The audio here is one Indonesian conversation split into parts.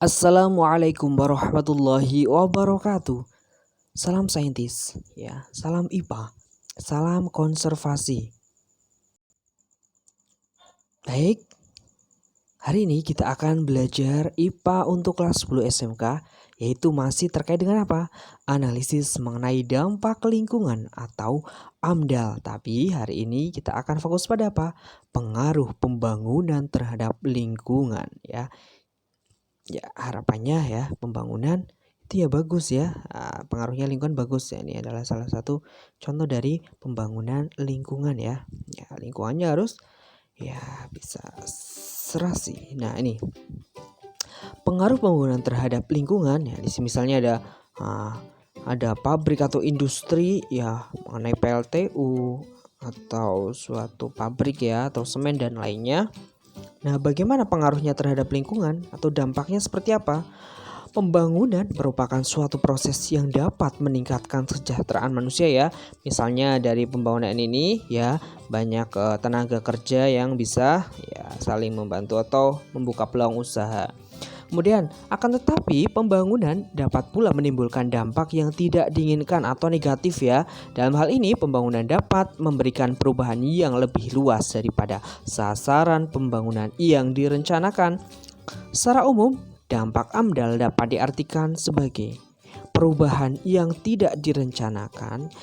Assalamualaikum warahmatullahi wabarakatuh. Salam saintis, ya, salam IPA, salam konservasi. Baik, hari ini kita akan belajar IPA untuk kelas 10 SMK, yaitu masih terkait dengan apa? Analisis mengenai dampak lingkungan atau AMDAL. Tapi hari ini kita akan fokus pada apa? Pengaruh pembangunan terhadap lingkungan, ya. Ya, harapannya ya pembangunan itu ya bagus ya. Pengaruhnya lingkungan bagus ya. Ini adalah salah satu contoh dari pembangunan lingkungan ya. Ya, lingkungannya harus ya bisa serasi. Nah, ini pengaruh pembangunan terhadap lingkungan ya. Di sini misalnya ada pabrik atau industri ya mengenai PLTU atau suatu pabrik ya atau semen dan lainnya. Nah, bagaimana pengaruhnya terhadap lingkungan atau dampaknya seperti apa? Pembangunan merupakan suatu proses yang dapat meningkatkan kesejahteraan manusia ya. Misalnya dari pembangunan ini ya banyak tenaga kerja yang bisa ya saling membantu atau membuka peluang usaha. Kemudian, akan tetapi pembangunan dapat pula menimbulkan dampak yang tidak diinginkan atau negatif ya. Dalam hal ini, pembangunan dapat memberikan perubahan yang lebih luas daripada sasaran pembangunan yang direncanakan. Secara umum, dampak AMDAL dapat diartikan sebagai perubahan yang tidak direncanakan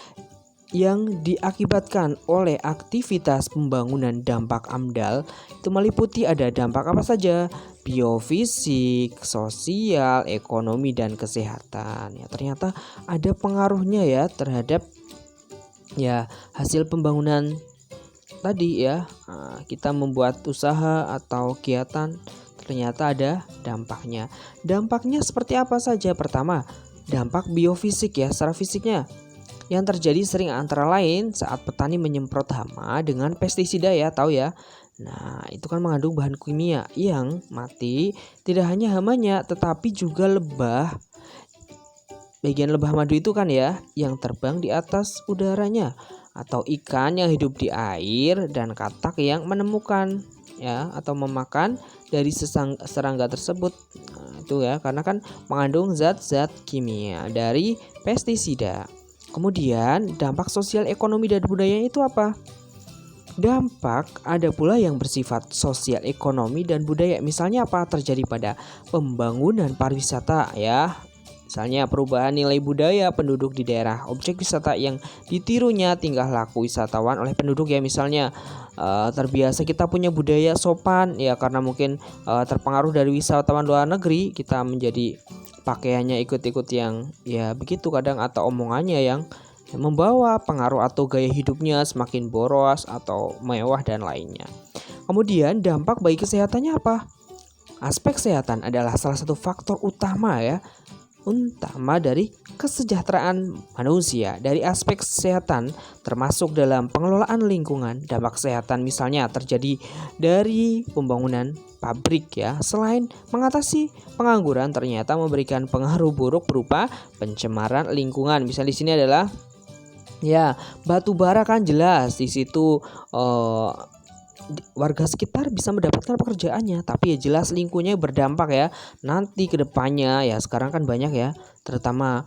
yang diakibatkan oleh aktivitas pembangunan. Dampak AMDAL itu meliputi ada dampak apa saja? Biofisik, sosial, ekonomi, dan kesehatan. Ya, ternyata ada pengaruhnya ya terhadap ya hasil pembangunan tadi ya. Kita membuat usaha atau kegiatan ternyata ada dampaknya. Dampaknya seperti apa saja? Pertama, dampak biofisik ya, secara fisiknya. Yang terjadi sering antara lain saat petani menyemprot hama dengan pestisida ya, tahu ya. Nah, itu kan mengandung bahan kimia yang mati tidak hanya hamanya tetapi juga lebah. Bagian lebah madu itu kan ya yang terbang di atas udaranya, atau ikan yang hidup di air dan katak yang menemukan ya atau memakan dari serangga tersebut. Nah, itu ya karena kan mengandung zat-zat kimia dari pestisida. Kemudian dampak sosial, ekonomi, dan budaya itu apa? Dampak ada pula yang bersifat sosial, ekonomi, dan budaya. Misalnya apa? Terjadi pada pembangunan pariwisata ya. Misalnya perubahan nilai budaya penduduk di daerah objek wisata yang ditirunya tingkah laku wisatawan oleh penduduk ya. Misalnya terbiasa kita punya budaya sopan ya karena mungkin terpengaruh dari wisatawan luar negeri, kita menjadi pakaiannya ikut-ikut yang ya begitu kadang atau omongannya yang membawa pengaruh atau gaya hidupnya semakin boros atau mewah dan lainnya. Kemudian dampak bagi kesehatannya apa? Aspek kesehatan adalah salah satu faktor utama dari kesejahteraan manusia. Dari aspek kesehatan termasuk dalam pengelolaan lingkungan, dampak kesehatan misalnya terjadi dari pembangunan pabrik ya. Selain mengatasi pengangguran ternyata memberikan pengaruh buruk berupa pencemaran lingkungan. Misal di sini adalah ya batu bara kan jelas di situ warga sekitar bisa mendapatkan pekerjaannya, tapi ya jelas lingkungannya berdampak ya nanti ke depannya ya. Sekarang kan banyak ya terutama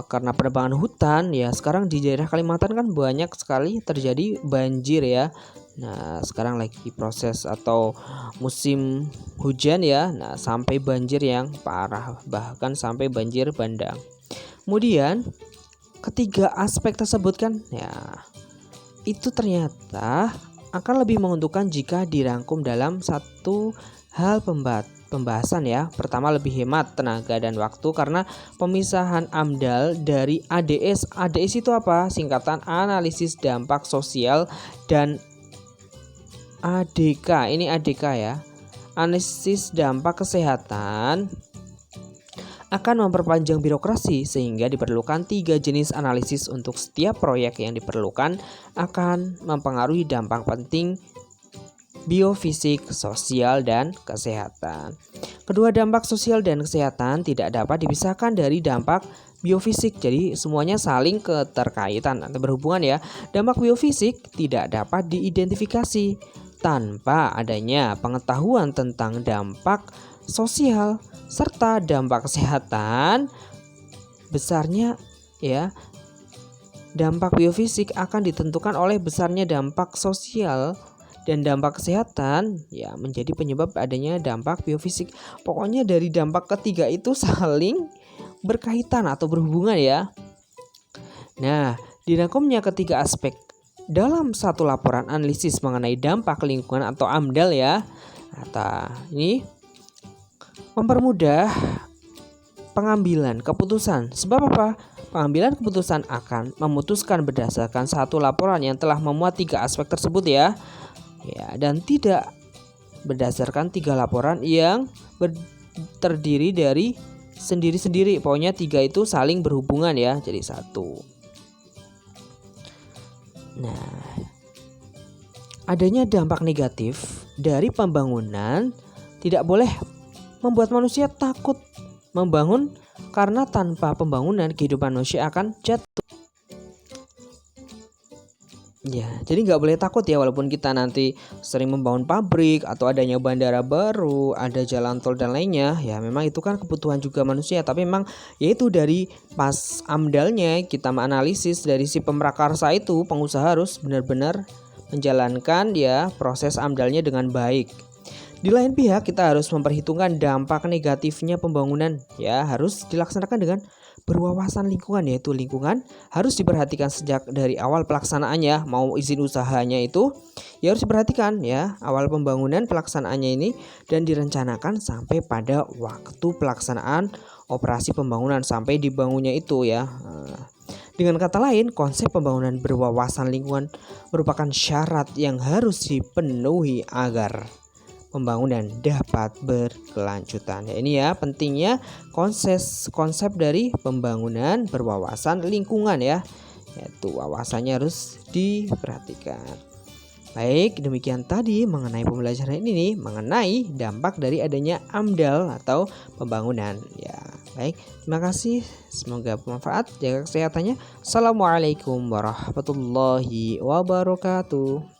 karena penebangan hutan ya, sekarang di daerah Kalimantan kan banyak sekali terjadi banjir ya. Nah, sekarang lagi proses atau musim hujan ya. Nah, sampai banjir yang parah, bahkan sampai banjir bandang. Kemudian ketiga aspek tersebut kan ya itu ternyata akan lebih menguntungkan jika dirangkum dalam satu hal pembahasan ya. Pertama, lebih hemat tenaga dan waktu karena pemisahan AMDAL dari ADS. ADS itu apa? Singkatan analisis dampak sosial, dan ADK. Ini ADK ya. Analisis dampak kesehatan akan memperpanjang birokrasi sehingga diperlukan 3 jenis analisis untuk setiap proyek yang diperlukan akan mempengaruhi dampak penting biofisik, sosial, dan kesehatan. Kedua dampak sosial dan kesehatan tidak dapat dipisahkan dari dampak biofisik. Jadi semuanya saling keterkaitan atau berhubungan ya. Dampak biofisik tidak dapat diidentifikasi tanpa adanya pengetahuan tentang dampak sosial, serta dampak kesehatan. Besarnya ya, dampak biofisik akan ditentukan oleh besarnya dampak sosial dan dampak kesehatan ya menjadi penyebab adanya dampak biofisik. Pokoknya dari dampak ketiga itu saling berkaitan atau berhubungan ya. Nah, dirangkumnya ketiga aspek dalam satu laporan analisis mengenai dampak lingkungan atau AMDAL ya. Nah, ini mempermudah pengambilan keputusan. Sebab apa? Pengambilan keputusan akan memutuskan berdasarkan satu laporan yang telah memuat tiga aspek tersebut ya. Dan tidak berdasarkan tiga laporan yang terdiri dari sendiri-sendiri. Pokoknya tiga itu saling berhubungan ya, jadi satu. Nah, adanya dampak negatif dari pembangunan tidak boleh membuat manusia takut membangun, karena tanpa pembangunan kehidupan manusia akan jatuh. Ya, jadi nggak boleh takut ya, walaupun kita nanti sering membangun pabrik atau adanya bandara baru, ada jalan tol dan lainnya, ya memang itu kan kebutuhan juga manusia. Tapi memang yaitu dari pas AMDALnya kita menganalisis dari si pemrakarsa itu, pengusaha harus benar-benar menjalankan ya proses AMDALnya dengan baik. Di lain pihak kita harus memperhitungkan dampak negatifnya pembangunan ya, harus dilaksanakan dengan berwawasan lingkungan, yaitu lingkungan harus diperhatikan sejak dari awal pelaksanaannya. Mau izin usahanya itu ya harus diperhatikan ya awal pembangunan pelaksanaannya ini, dan direncanakan sampai pada waktu pelaksanaan operasi pembangunan sampai dibangunnya itu ya. Dengan kata lain, konsep pembangunan berwawasan lingkungan merupakan syarat yang harus dipenuhi agar pembangunan dapat berkelanjutan. Ya, ini ya pentingnya konsep dari pembangunan berwawasan lingkungan ya. Yaitu wawasannya harus diperhatikan. Baik, demikian tadi mengenai pembelajaran ini nih, mengenai dampak dari adanya AMDAL atau pembangunan. Ya, baik. Terima kasih. Semoga bermanfaat. Jaga kesehatannya. Assalamualaikum warahmatullahi wabarakatuh.